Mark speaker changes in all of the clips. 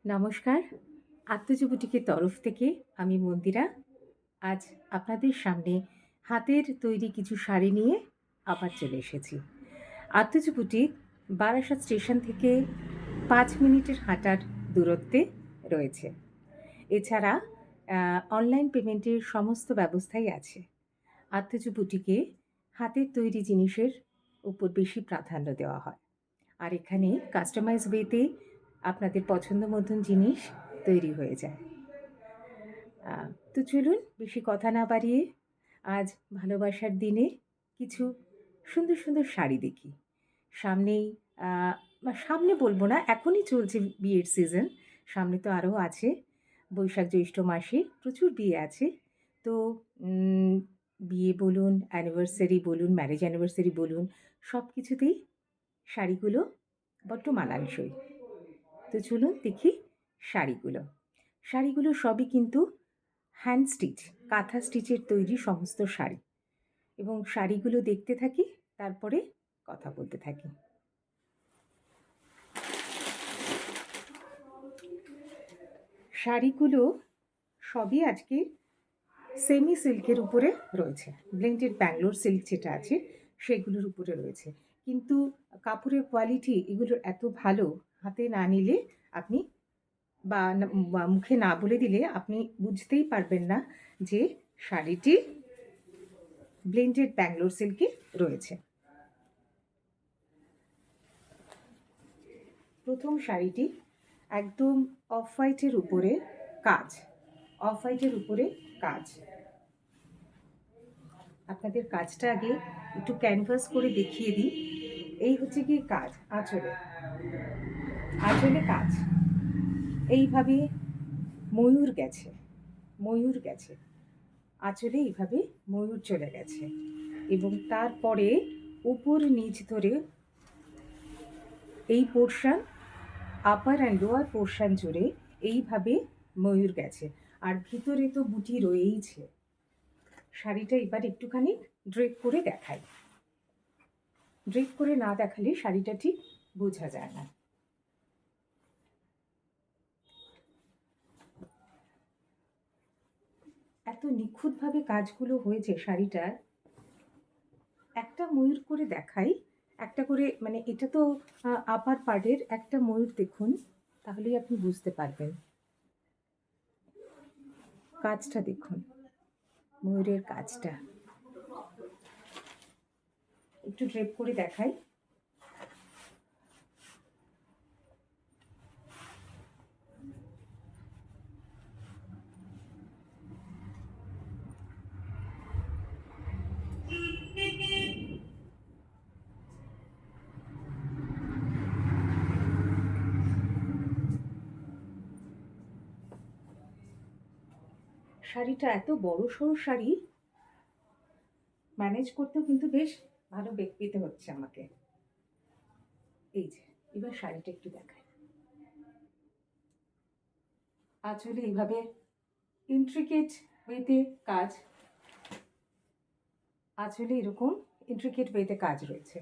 Speaker 1: নমস্কার। আত্মজীবটিকের তরফ থেকে আমি মন্দিরা। আজ আপনাদের সামনে হাতের তৈরি কিছু শাড়ি নিয়ে আবার চলে এসেছি। আত্মজীবটিক বারাসাত স্টেশন থেকে ৫ মিনিটের হাঁটার দূরত্বে রয়েছে। এছাড়া অনলাইন পেমেন্টের সমস্ত ব্যবস্থাই আছে। আত্মজীবটিকে হাতের তৈরি জিনিসের উপর বেশি প্রাধান্য দেওয়া হয়। আর এখানে কাস্টমাইজ ওয়েতে আপনাদের পছন্দ মতন জিনিস তৈরি হয়ে যায়। তো চলুন বেশি কথা না বাড়িয়ে আজ ভালোবাসার দিনে কিছু সুন্দর সুন্দর শাড়ি দেখি। সামনেই সামনে বলবো না, এখনই চলছে বিয়ের সিজন। সামনে তো আরও আছে। বৈশাখ জ্যৈষ্ঠ মাসে প্রচুর বিয়ে আছে। তো বিয়ে বলুন, অ্যানিভার্সারি বলুন, ম্যারেজ অ্যানিভার্সারি বলুন, সব কিছুতেই শাড়িগুলো বড্ড মানানসই। তো চলুন দেখি শাড়িগুলো। শাড়িগুলো সবই কিন্তু হ্যান্ড স্টিচ, কাঁথা স্টিচের তৈরি সমস্ত শাড়ি। এবং শাড়িগুলো দেখতে থাকি, তারপরে কথা বলতে থাকি। শাড়িগুলো সবই আজকে সেমি সিল্কের উপরে রয়েছে। ব্লেন্ডেড ব্যাঙ্গালোর সিল্ক যেটা আছে সেগুলোর উপরে রয়েছে। কিন্তু কাপড়ের কোয়ালিটি এগুলোর এত ভালো, হাতে না নিলে আপনি বা মুখে না বলে দিলে আপনি বুঝতেই পারবেন না যে শাড়িটি ব্লেন্ডেড ব্যাঙ্গালোর সিল্কে রয়েছে। প্রথম শাড়িটি একদম অফ হোয়াইটের উপরে কাজ, অফ হোয়াইটের উপরে কাজ। আপনাদের কাজটা আগে একটু ক্যানভাস করে দেখিয়ে দিই। এই হচ্ছে কি কাজ, আঁচলে, আঁচলে কাজ। এইভাবে ময়ূর গেছে, ময়ূর গেছে আঁচলে, এইভাবে ময়ূর চলে গেছে। এবং তারপরে উপর নিচ ধরে এই portion, upper and lower portion জুড়ে এইভাবে ময়ূর গেছে। আর ভিতরে তো বুটি রয়েইছে। শাড়িটা এবার একটুখানি ড্রেপ করে দেখাই। ড্রেপ করে না দেখালে শাড়িটা ঠিক বোঝা যায় না। এত নিখুঁতভাবে কাজগুলো হয়েছে শাড়িটার। একটা ময়ূর করে দেখাই, একটা করে, মানে এটা তো আপার পার্টের একটা ময়ূর দেখুন, তাহলেই আপনি বুঝতে পারবেন। কাজটা দেখুন, ময়ূরের কাজটা একটু ড্রেপ করে দেখাই। শাড়িটা এত বড় সড়ো শাড়ি, ম্যানেজ করতেও কিন্তু বেশ ভালো বেগ পেতে হচ্ছে আমাকে। এই যে এবার শাড়িটা একটু দেখাই। আঁচলে এইভাবে ইন্ট্রিকেট ওয়েতে কাজ, আঁচলে এরকম ইন্ট্রিকেট ওয়েতে কাজ রয়েছে।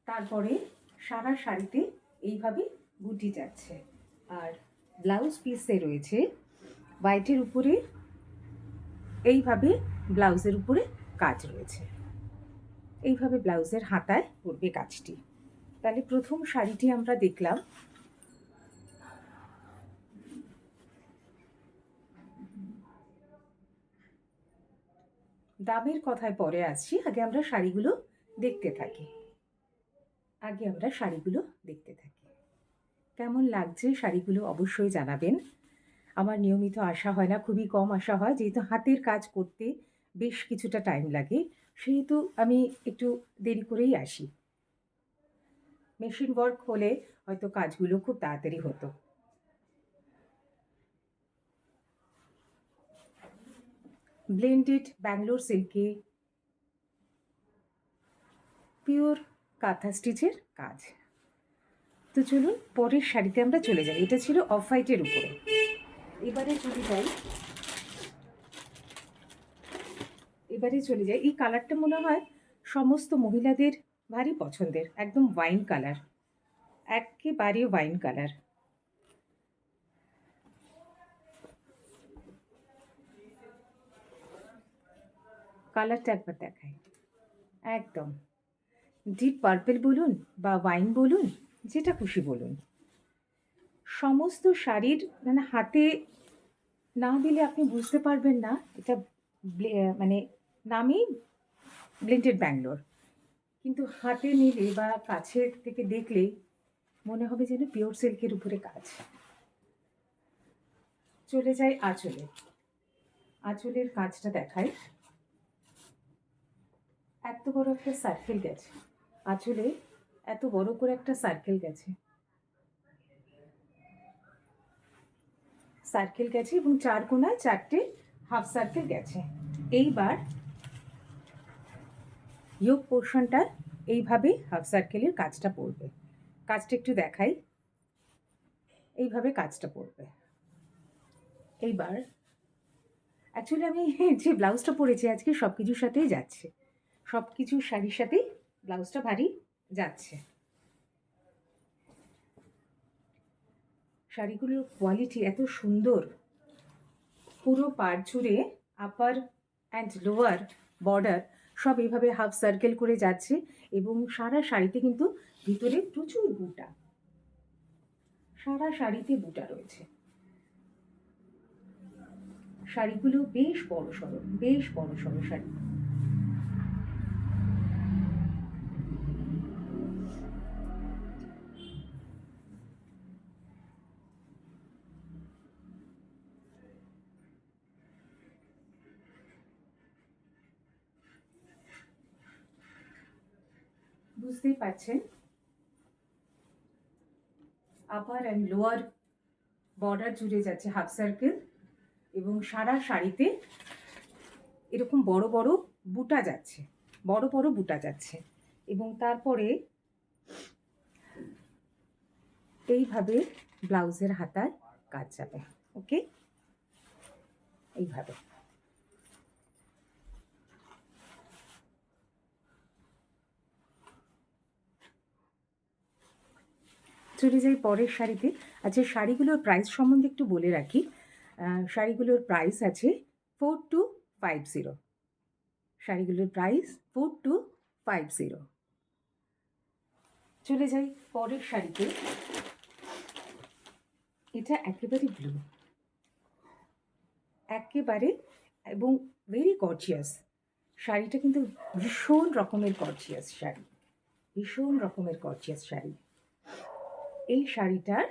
Speaker 1: তারপরে সারা শাড়িতে এইভাবে বুটি যাচ্ছে। আর ব্লাউজ পিসে রয়েছে হোয়াইটের উপরে এইভাবে ব্লাউজের উপরে কাজ রয়েছে। এইভাবে ব্লাউজের হাতায় পড়বে কাজটি। তাহলে প্রথম শাড়িটি আমরা দেখলাম। দামের কথায় পরে আসছি, আগে আমরা শাড়িগুলো দেখতে থাকি। কেমন লাগছে শাড়িগুলো অবশ্যই জানাবেন। আমার নিয়মিত আসা হয় না, খুবই কম আসা হয়, যেহেতু হাতের কাজ করতে বেশ কিছুটা টাইম লাগে, সেহেতু আমি একটু দেরি করেই আসি। মেশিন ওয়ার্ক হলে হয়তো কাজগুলো খুব তাড়াতাড়ি হতো। ব্লেন্ডেড ব্যাঙ্গালোর সিল্কে পিওর কাঁথা স্টিচের কাজ। তো চলুন পরের শাড়িতে আমরা চলে যাই। এটা ছিল অফ হোয়াইটের উপরে। এবারে চলে যাই। এই কালারটা মনে হয় সমস্ত মহিলাদের ভারী পছন্দের, একদম ওয়াইন কালার, একেবারে ওয়াইন কালার। কালারটা একবার দেখাই, একদম ডিপ পার্পেল বলুন বা ওয়াইন বলুন, যেটা খুশি বলুন, সমস্ত শাড়ির মানে হাতে না দিলে আপনি বুঝতে পারবেন না এটা মানে নামই ব্লেন্ডেড ব্যাঙ্গালোর, কিন্তু হাতে নিলে বা কাছে থেকে দেখলেই মনে হবে যেন পিওর সিল্কের উপরে কাজ। চলে যাই আঁচলে, আঁচলের কাজটা দেখাই। এত বড় একটা সার্কেল গেছে আঁচলে, এত বড় করে একটা সার্কেল গেছে, সার্কেল গেছে এবং চার কোণায় চারটে হাফ সার্কেল গেছে। এইবার ইয়োগ পোর্শনটা এইভাবে হাফ সার্কেলের কাজটা পড়বে। কাজটা একটু দেখাই, এইভাবে কাজটা পড়বে। এইবার অ্যাকচুয়ালি আমি যে ব্লাউজটা পরেছি আজকে সব কিছুর সাথেই যাচ্ছে, সব কিছু শাড়ির সাথেই ব্লাউজটা ভারী যাচ্ছে। শাড়িগুলোর কোয়ালিটি এত সুন্দর, পুরো পাড় জুড়ে আপার অ্যান্ড লোয়ার বর্ডার সব এইভাবে হাফ সার্কেল করে যাচ্ছে এবং সারা শাড়িতে কিন্তু ভিতরে প্রচুর বুটা, সারা শাড়িতে বুটা রয়েছে। শাড়িগুলো বেশ বড় সড়ো, বেশ বড় সড়ো শাড়ি। বুঝতেই পারছেন আপার অ্যান্ড লোয়ার বর্ডার জুড়ে যাচ্ছে হাফ সার্কেল এবং সারা শাড়িতে এরকম বড় বড় বুটা যাচ্ছে, বড় বড় বুটা যাচ্ছে এবং তারপরে এইভাবে ব্লাউজের হাতায় কাজ যাবে। ওকে, এইভাবে। চলে যাই পরের শাড়িতে। আচ্ছা, শাড়িগুলোর প্রাইস সম্বন্ধে একটু বলে রাখি। শাড়িগুলোর প্রাইস আছে 4250। শাড়িগুলোর প্রাইস 4250। চলে যাই পরের শাড়িতে। এটা একেবারে ব্লু, একেবারে, এবং ভেরি গর্জিয়াস। শাড়িটা কিন্তু ভীষণ রকমের গর্জিয়াস শাড়ি, ভীষণ রকমের গর্জিয়াস শাড়ি। এই শাড়িটার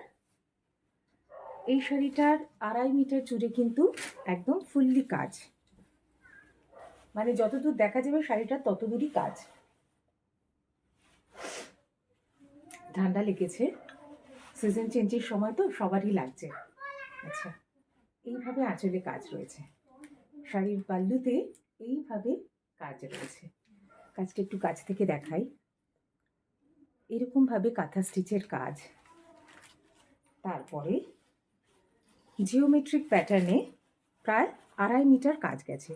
Speaker 1: 2.5 মিটার জুড়ে কিন্তু একদম ফুললি কাজ, মানে যতদূর দেখা যাবে শাড়িটার ততদূরই কাজ। ঠান্ডা লেগেছে, সিজন চেঞ্জের সময় তো সবারই লাগছে। আচ্ছা, এইভাবে আঁচলে কাজ রয়েছে, শাড়ির পাল্লুতে এইভাবে কাজ রয়েছে। কাজটা একটু কাছ থেকে দেখাই, এরকমভাবে কাঁথা স্টিচের কাজ। তারপরে জিওমেট্রিক প্যাটার্নে প্রায় 2.5 মিটার কাজ গেছে।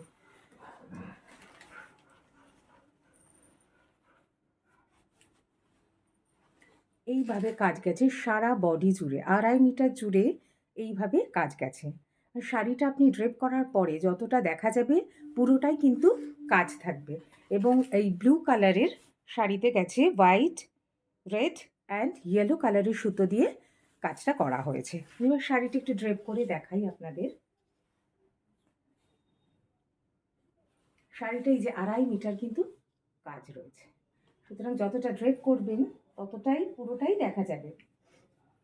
Speaker 1: এইভাবে কাজ গেছে সারা বডি জুড়ে, 2.5 মিটার জুড়ে এইভাবে কাজ গেছে। শাড়িটা আপনি ড্রেপ করার পরে যতটা দেখা যাবে পুরোটাই কিন্তু কাজ থাকবে। এবং এই ব্লু কালারের শাড়িতে গেছে হোয়াইট, রেড অ্যান্ড ইয়েলো কালারের সুতো দিয়ে কাজটা করা হয়েছে। এবার শাড়িটি একটু ড্রেপ করে দেখাই আপনাদের। শাড়িটা এই যে 2.5 মিটার কিন্তু কাজ রয়েছে, সুতরাং যতটা ড্রেপ করবেন ততটাই পুরোটাই দেখা যাবে।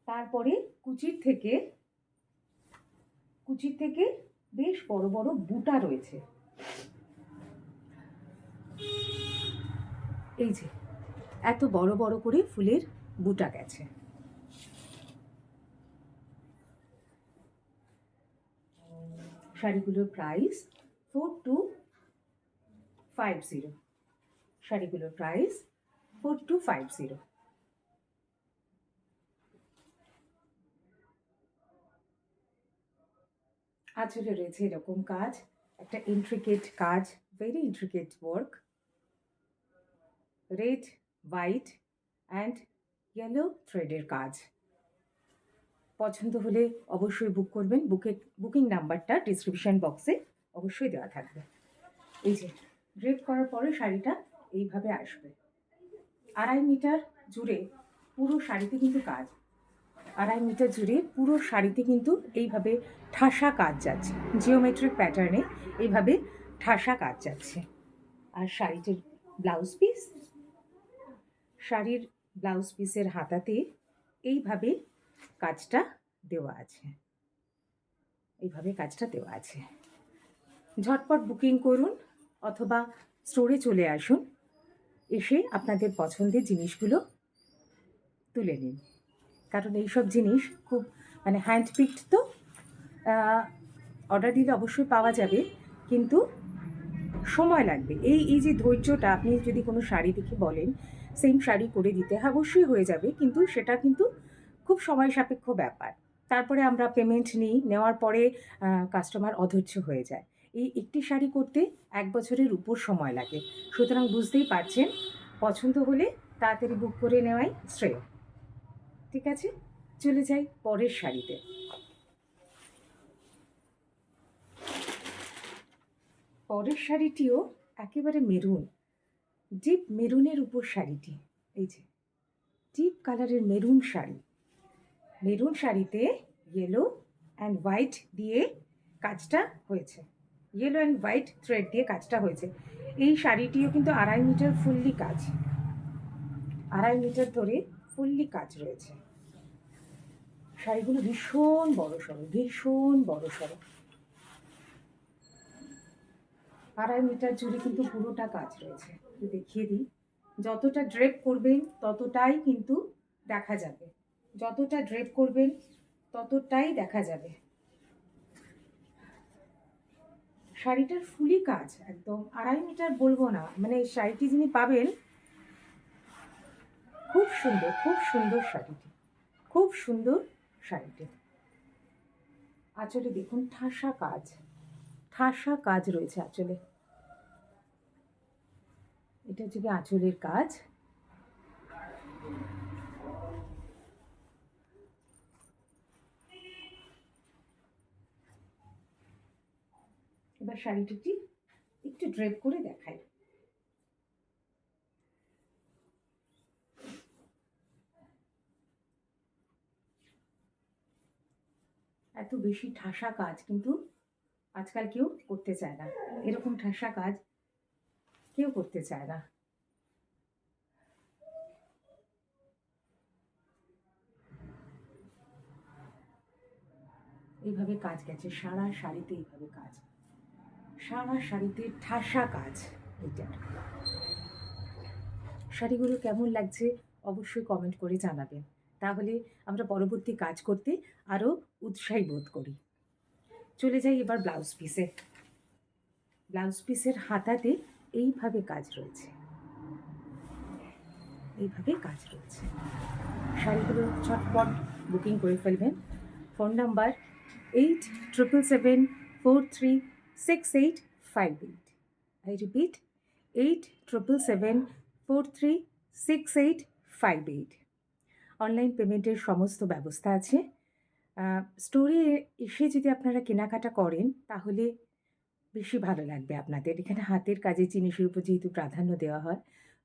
Speaker 1: তারপরে কুচির থেকে বেশ বড় বড় বুটা রয়েছে, এই যে এত বড় বড় করে ফুলের বুটা গেছে। শাড়িগুলোর প্রাইস 4250। শাড়িগুলোর প্রাইস 4250। আঁচলে রয়েছে এরকম কাজ, একটা ইন্ট্রিকেট কাজ, very intricate work, red, white and yellow থ্রেডের কাজ। পছন্দ হলে অবশ্যই বুক করবেন। বুকিং নাম্বারটা ডিসক্রিপশন বক্সে অবশ্যই দেওয়া থাকবে। এই যে ড্রেপ করার পরে শাড়িটা এইভাবে আসবে। 2.5 মিটার জুড়ে পুরো শাড়িতে কিন্তু কাজ। 2.5 মিটার জুড়ে পুরো শাড়িতে কিন্তু এইভাবে ঠাসা কাজ যাচ্ছে, জিওমেট্রিক প্যাটার্নে এইভাবে ঠাসা কাজ যাচ্ছে। আর শাড়িটির ব্লাউজ পিস, শাড়ির ব্লাউজ পিসের হাতাতে এইভাবে কাজটা দেওয়া আছে, এইভাবে কাজটা দেওয়া আছে। ঝটপট বুকিং করুন অথবা স্টোরে চলে আসুন, এসে আপনাদের পছন্দের জিনিসগুলো তুলে নিন। কারণ এইসব জিনিস খুব মানে হ্যান্ডপিকড, তো অর্ডার দিলে অবশ্যই পাওয়া যাবে, কিন্তু সময় লাগবে। এই যে ধৈর্যটা, আপনি যদি কোনো শাড়ি দেখে বলেন সেম শাড়ি করে দিতে, হ্যাঁ অবশ্যই হয়ে যাবে, কিন্তু সেটা কিন্তু খুব সময় সাপেক্ষ ব্যাপার। তারপরে আমরা পেমেন্ট নিই, নেওয়ার পরে কাস্টমার অধৈর্য হয়ে যায়। এই একটি শাড়ি করতে 1 বছরের উপর সময় লাগে। সুতরাং বুঝতেই পারছেন, পছন্দ হলে তাড়াতাড়ি বুক করে নেওয়াই শ্রেয়। ঠিক আছে, চলে যাই পরের শাড়িতে। পরের শাড়িটিও একেবারে মেরুন, ডিপ মেরুনের উপর শাড়িটি। এই যে ডিপ কালারের মেরুন শাড়ি, মেরুন শাড়িতে ইয়েলো অ্যান্ড হোয়াইট দিয়ে কাজটা হয়েছে, ইয়েলো অ্যান্ড হোয়াইট থ্রেড দিয়ে কাজটা হয়েছে। এই শাড়িটিও কিন্তু 2.5 মিটার ফুললি কাজ, 2.5 মিটার ধরে ফুললি কাজ রয়েছে। শাড়িগুলো ভীষণ বড় সড়ো, ভীষণ বড় সড়ো। 2.5 মিটার জুড়ে কিন্তু পুরোটা কাজ রয়েছে। দেখিয়ে দিই, যতটা ড্রেপ করবেন ততটাই কিন্তু দেখা যাবে, যতটা ড্রেপ করবেন ততটাই দেখা যাবে। শাড়িটার ফুলি কাজ একদম, 2.5 মিটার বলবো না, মানে শাড়িটি যিনি পাবেন খুব সুন্দর, খুব সুন্দর শাড়িটি, খুব সুন্দর শাড়িটি। আঁচলে দেখুন ঠাসা কাজ, ঠাসা কাজ রয়েছে আঁচলে। এটা হচ্ছে কি আঁচলের কাজ। এবার শাড়িটি একটু ড্রেপ করে দেখাই। এত বেশি ঠাসা কাজ কিন্তু আজকাল কেউ করতে চায় না, এরকম ঠাসা কাজ কেউ করতে চায় না। এইভাবে কাজ গেছে সারা শাড়িতে, এইভাবে কাজ, সারা শাড়িতে ঠাসা কাজ। এটার শাড়িগুলো কেমন লাগছে অবশ্যই কমেন্ট করে জানাবেন, তাহলে আমরা পরবর্তী কাজ করতে আরও উৎসাহী বোধ করি। চলে যাই এবার ব্লাউজ পিসে। ব্লাউজ পিসের হাতাতে এইভাবে কাজ রয়েছে, এইভাবে কাজ রয়েছে। শাড়িগুলো ঝটপট বুকিং করে ফেলবেন। Phone number 8777436858। I repeat, 8777436858। Online পেমেন্টের সমস্ত ব্যবস্থা আছে। স্টোরে এসে যদি আপনারা কেনাকাটা করেন তাহলে বেশি ভালো লাগবে আপনাদের। এখানে হাতের কাজের জিনিসের উপর যেহেতু প্রাধান্য দেওয়া হয়,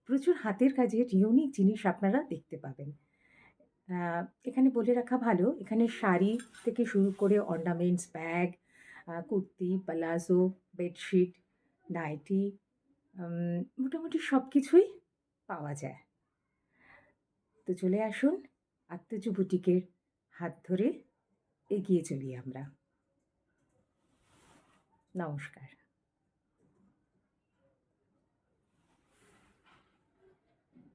Speaker 1: প্রচুর হাতের কাজের ইউনিক জিনিস আপনারা দেখতে পাবেন। এখানে বলে রাখা ভালো, এখানে শাড়ি থেকে শুরু করে ornaments, bag, kurti, palazzo, bedsheet, nightie, মোটামুটি সব কিছুই পাওয়া যায়। তো চলে আসুন, আত্মজু বুটিকের হাত ধরে এগিয়ে চলি আমরা। নমস্কার।